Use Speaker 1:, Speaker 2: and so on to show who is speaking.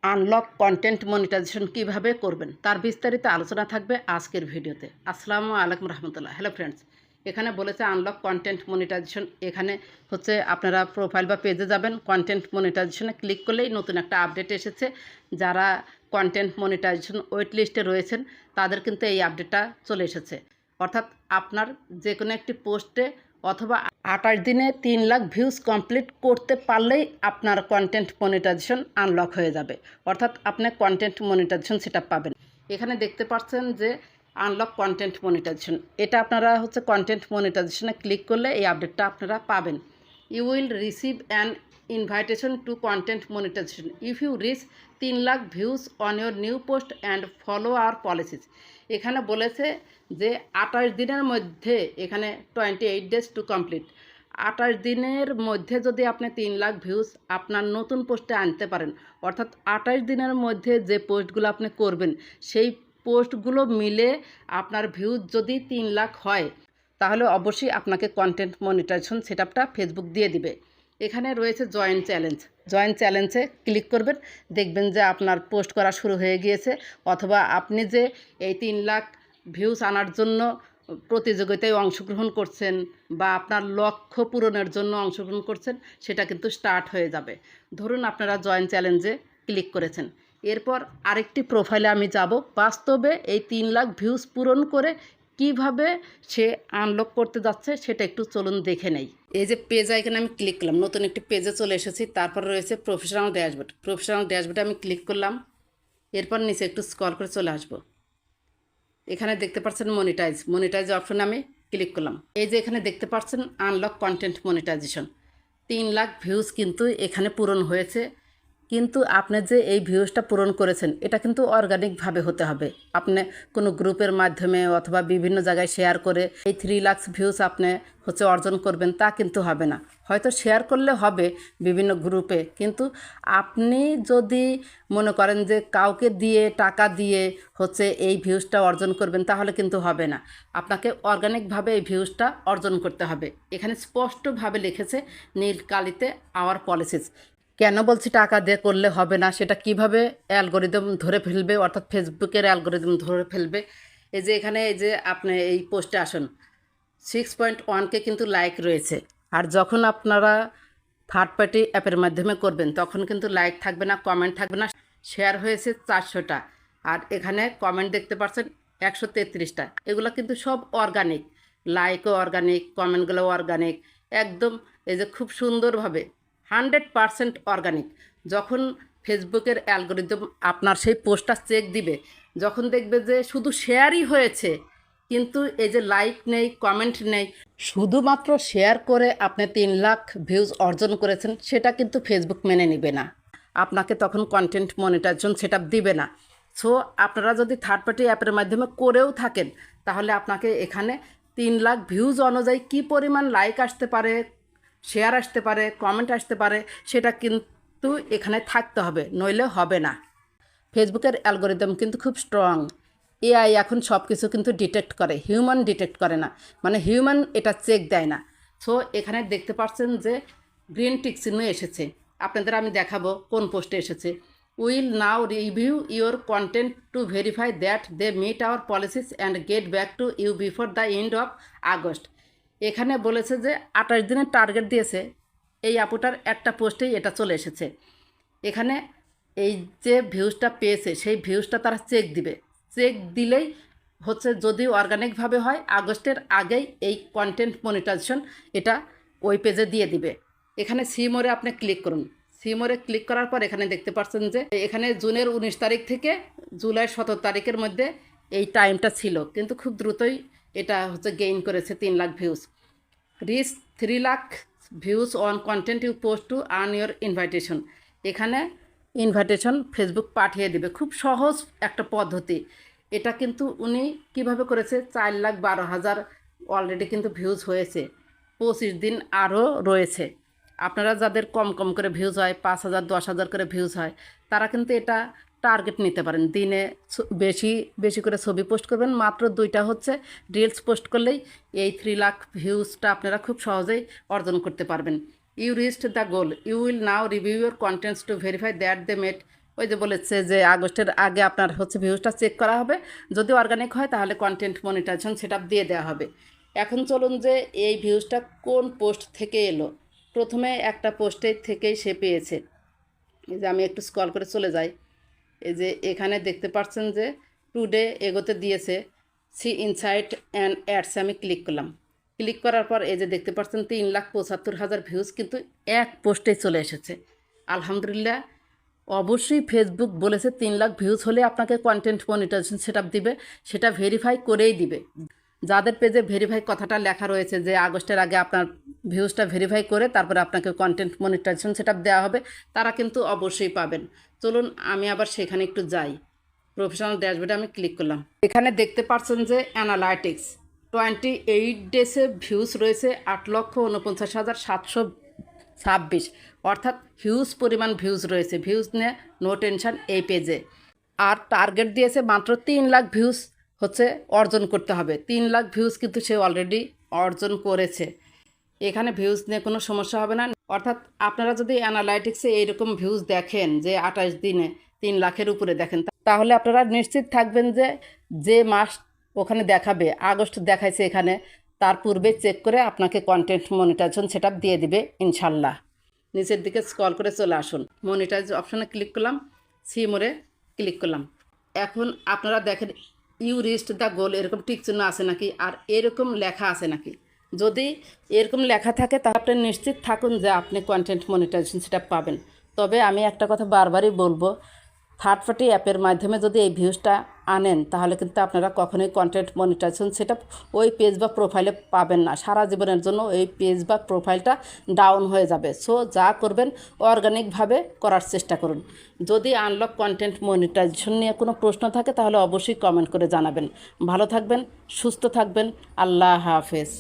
Speaker 1: Unlock content monetization কিভাবে করবেন তার বিস্তারিত আলোচনা থাকবে আজকের ভিডিওতে। আসসালামু আলাইকুম রহমতুল্লাহ। হ্যালো ফ্রেন্ডস, এখানে বলেছে আনলক কন্টেন্ট মনিটাইজেশন। এখানে হচ্ছে আপনারা প্রোফাইল বা পেজে যাবেন, কন্টেন্ট মনিটাইজেশনে ক্লিক করলেই নতুন একটা আপডেট এসেছে। যারা কন্টেন্ট মনিটাইজেশন ওয়েট লিস্টে রয়েছেন তাদের কিন্তু এই আপডেটটা চলে এসেছে। অর্থাৎ আপনার যে কোনো একটি পোস্টে অথবা 28 দিনে 3 লাখ ভিউজ কমপ্লিট করতে পারলেই আপনার কন্টেন্ট মনিটাইজেশন আনলক হয়ে যাবে। অর্থাৎ আপনি কন্টেন্ট মনিটাইজেশন সেটআপ পাবেন। এখানে দেখতে পাচ্ছেন যে আনলক কন্টেন্ট মনিটাইজেশন, এটা আপনারা হচ্ছে কন্টেন্ট মনিটাইজেশনে ক্লিক করলে এই আপডেটটা আপনারা পাবেন। You will receive an invitation to content monetization if you reach 3 lakh views on your new post and follow our policies. এখানে বলেছে যে 28 দিনের মধ্যে, এখানে 28 ডেজ টু কমপ্লিট, 28 দিনের মধ্যে যদি আপনি 3 লাখ ভিউজ আপনার নতুন পোস্টে আনতে পারেন, অর্থাৎ 28 দিনের মধ্যে যে পোস্টগুলো আপনি করবেন সেই পোস্টগুলো মিলে আপনার ভিউজ যদি 3 লাখ হয় তাহলে অবশ্যই আপনাকে কন্টেন্ট মনিটাইজেশন সেটআপটা ফেসবুক দিয়ে দিবে। এখানে রয়েছে জয়েন চ্যালেঞ্জ। জয়েন চ্যালেঞ্জে ক্লিক করবেন, দেখবেন যে আপনার পোস্ট করা শুরু হয়ে গিয়েছে, অথবা আপনি যে এই 3 লাখ ভিউজ আনার জন্য প্রতিযোগিতায় অংশগ্রহণ করছেন বা আপনার লক্ষ্য পূরণের জন্য অংশগ্রহণ করছেন সেটা কিন্তু স্টার্ট হয়ে যাবে। ধরুন আপনারা জয়েন চ্যালেঞ্জে ক্লিক করেছেন, এরপর আরেকটি প্রোফাইলে আমি যাব, বাস্তবে এই 3 লাখ ভিউজ পূরণ করে কিভাবে সে আনলক করতে যাচ্ছে সেটা একটু চলুন দেখে নেই। এই যে পেজ আইকনে আমি ক্লিক করলাম, নতুন একটি পেজে চলে এসেছি। তারপর রয়েছে প্রফেশনাল ড্যাশবোর্ড। প্রফেশনাল ড্যাশবোর্ডে আমি ক্লিক করলাম, এরপর নিচে একটু স্ক্রল করে চলে আসবো। এখানে দেখতে পাচ্ছেন মনিটাইজ অপশনে আমি ক্লিক করলাম। এই যে এখানে দেখতে পাচ্ছেন unlock content monetization, 3 lakh views কিন্তু এখানে পূরণ হয়েছে। কিন্তু আপনি যে এই ভিউজটা পূরণ করেছেন এটা কিন্তু অর্গানিকভাবে হতে হবে। আপনি কোনো গ্রুপের মাধ্যমে অথবা বিভিন্ন জায়গায় শেয়ার করে এই 3 লাখ ভিউজ আপনি হচ্ছে অর্জন করবেন তা কিন্তু হবে না। হয়তো শেয়ার করলে হবে বিভিন্ন গ্রুপে, কিন্তু আপনি যদি মনে করেন যে কাউকে দিয়ে টাকা দিয়ে হচ্ছে এই ভিউজটা অর্জন করবেন তাহলে কিন্তু হবে না। আপনাকে অর্গানিকভাবে এই ভিউজটা অর্জন করতে হবে। এখানে স্পষ্টভাবে লিখেছে নীল কালিতে আওয়ার পলিসিস। কেন বলছি টাকা দিয়ে করলে হবে না, সেটা কিভাবে অ্যালগোরিদম ধরে ফেলবে, অর্থাৎ ফেসবুকের অ্যালগোরিদম ধরে ফেলবে। এই যে এখানে এই যে আপনি এই পোস্টে আসুন, 6.1K কিন্তু লাইক রয়েছে। আর যখন আপনারা থার্ড পার্টি অ্যাপের মাধ্যমে করবেন তখন কিন্তু লাইক থাকবে না, কমেন্ট থাকবে না। শেয়ার হয়েছে 400টা, আর এখানে কমেন্ট দেখতে পাচ্ছেন 133টা। এগুলো কিন্তু সব অর্গানিক, লাইকও অর্গানিক, কমেন্টগুলোও অর্গানিক, একদম এই যে খুব সুন্দরভাবে 100% অর্গানিক। যখন ফেসবুকের অ্যালগোরিদম আপনার সেই পোস্টটা চেক দিবে, যখন দেখবে যে শুধু শেয়ারই হয়েছে কিন্তু এই যে লাইক নেই, কমেন্ট নেই, শুধুমাত্র শেয়ার করে আপনি 3 লাখ ভিউজ অর্জন করেছেন, সেটা কিন্তু ফেসবুক মেনে নেবে না। আপনাকে তখন কন্টেন্ট মনিটাইজেশন সেটআপ দিবে না। সো আপনারা যদি থার্ড পার্টি অ্যাপের মাধ্যমে করেও থাকেন তাহলে আপনাকে এখানে 3 লাখ ভিউজ অনুযায়ী কী পরিমাণ লাইক আসতে পারে, শেয়ার আসতে পারে, কমেন্ট আসতে পারে, সেটা কিন্তু এখানে থাকতে হবে, নইলে হবে না। ফেসবুকের অ্যালগোরিদম কিন্তু খুব স্ট্রং। এআই এখন সব কিছু কিন্তু ডিটেক্ট করে, হিউম্যান ডিটেক্ট করে না, মানে হিউম্যান এটা চেক দেয় না। সো এখানে দেখতে পাচ্ছেন যে গ্রিন টিক চিহ্ন এসেছে। আপনাদের আমি দেখাবো কোন পোস্টে এসেছে। Will now review your content to verify that they meet our policies and get back to you before the end of August. এখানে বলেছে যে 28 দিনের টার্গেট দিয়েছে। এই আপুটার একটা পোস্টেই এটা চলে এসেছে। এখানে এই যে ভিউজটা পেয়েছে সেই ভিউজটা তারা চেক দিবে। চেক দিলেই হচ্ছে যদি অর্গানিকভাবে হয় আগস্টের আগেই এই কন্টেন্ট মনিটাইজেশন এটা ওই পেজে দিয়ে দিবে। এখানে সি মোরে আপনি ক্লিক করুন। সি মোরে ক্লিক করার পর এখানে দেখতে পাচ্ছেন যে এখানে জুনের 19 তারিখ থেকে জুলাই 17 তারিখের মধ্যে এই টাইমটা ছিল, কিন্তু খুব দ্রুতই এটা হচ্ছে গেইন করেছে 3 lakh views. Reach 3 lakh views on content you post to earn your invitation. এখানে ইনভাইটেশন ফেসবুক পাঠিয়ে দেবে। খুব সহজ একটা পদ্ধতি। এটা কিন্তু উনি কিভাবে করেছে, 4,12,000 অলরেডি কিন্তু ভিউজ হয়েছে। 25 দিন আরও রয়েছে। আপনারা যাদের কম কম করে ভিউজ হয়, 5,000 10,000 করে ভিউজ হয়, তারা কিন্তু এটা টার্গেট নিতে পারেন। দিনে বেশি বেশি করে ছবি পোস্ট করবেন, মাত্র 2টা হচ্ছে রিলস পোস্ট করলেই এই 3 লাখ ভিউজটা আপনারা খুব সহজেই অর্জন করতে পারবেন। You reached the goal, you will now review your contents to verify that they met ওই যে বলেছে যে আগস্টের আগে আপনার হচ্ছে ভিউজটা চেক করা হবে, যদি অর্গানিক হয় তাহলে কন্টেন্ট মনিটাইজেশন সেটআপ দিয়ে দেওয়া হবে। এখন চলুন যে এই ভিউজটা কোন পোস্ট থেকে এলো। প্রথমে একটা পোস্টে থেকেই সে পেয়েছে। এই যে আমি একটু স্ক্রল করে চলে যাই, এই যে এখানে দেখতে পাচ্ছেন যে টুডে এগোতে দিয়েছে সি ইনসাইট অ্যান্ড অ্যাডস, আমি ক্লিক করলাম। ক্লিক করার পর এই যে দেখতে পাচ্ছেন 3,75,000 ভিউজ কিন্তু এক পোস্টে চলে এসেছে। আলহামদুলিল্লাহ। অবশ্যই ফেসবুক বলেছে 3 লাখ ভিউজ হলে আপনাকে কন্টেন্ট মনিটাইজেশন সেটআপ দিবে, সেটা ভেরিফাই করেই দিবে। যাদের পেজে ভেরিফাই কথাটা লেখা রয়েছে যে আগস্টের আগে আপনার ভিউজটা ভেরিফাই করে তারপরে আপনাকে কন্টেন্ট মনিটাইজেশন সেটআপ দেওয়া হবে, তারা কিন্তু অবশ্যই পাবেন। চলুন আমি আবার সেখানে একটু যাই। প্রফেশনাল ড্যাশবোর্ডে আমি ক্লিক করলাম। এখানে দেখতে পাচ্ছেন যে অ্যানালাইটিক্স 28 ডেসে ভিউজ রয়েছে 8,49,726, অর্থাৎ হিউজ পরিমাণ ভিউজ রয়েছে। ভিউজ নিয়ে নো টেনশন এই পেজে। আর টার্গেট দিয়েছে মাত্র 3 লাখ ভিউজ হচ্ছে অর্জন করতে হবে। 3 লাখ ভিউজ কিন্তু সে অলরেডি অর্জন করেছে। এখানে ভিউজ নিয়ে কোনো সমস্যা হবে না। অর্থাৎ আপনারা যদি অ্যানালাইটিক্সে এইরকম ভিউজ দেখেন যে 28 দিনে 3 লাখের উপরে দেখেন, তাহলে আপনারা নিশ্চিত থাকবেন যে যে মাস ওখানে দেখাবে, আগস্ট দেখাইছে এখানে, তার পূর্বে চেক করে আপনাকে কন্টেন্ট মনিটাইজেশন সেটআপ দিয়ে দিবে ইনশাল্লাহ। নিচের দিকে স্ক্রল করে চলে আসুন, মনিটাইজ অপশনে ক্লিক করলাম, সি মোরে ক্লিক করলাম। এখন আপনারা দেখেন ইউ রিচড দ্য গোল এরকম টিক চিহ্ন আছে নাকি, আর এরকম লেখা আছে নাকি। যদি এরকম লেখা থাকে তাহলে আপনি নিশ্চিত থাকুন যে আপনি কন্টেন্ট মনিটাইজেশন সেটআপ পাবেন। তবে আমি একটা কথা বারবারই বলবো, থার্ড পার্টি অ্যাপের মাধ্যমে যদি এই ভিউজটা আনেন তাহলে কিন্তু আপনারা কখনোই কন্টেন্ট মনিটাইজেশন সেটআপ ওই পেজ বা প্রোফাইলে পাবেন না। সারা জীবনের জন্য এই পেজ বা প্রোফাইলটা ডাউন হয়ে যাবে। সো যা করবেন অর্গানিকভাবে করার চেষ্টা করুন। যদি আনলক কন্টেন্ট মনিটাইজেশন নিয়ে কোনো প্রশ্ন থাকে তাহলে অবশ্যই কমেন্ট করে জানাবেন। ভালো থাকবেন, সুস্থ থাকবেন। আল্লাহ হাফেজ।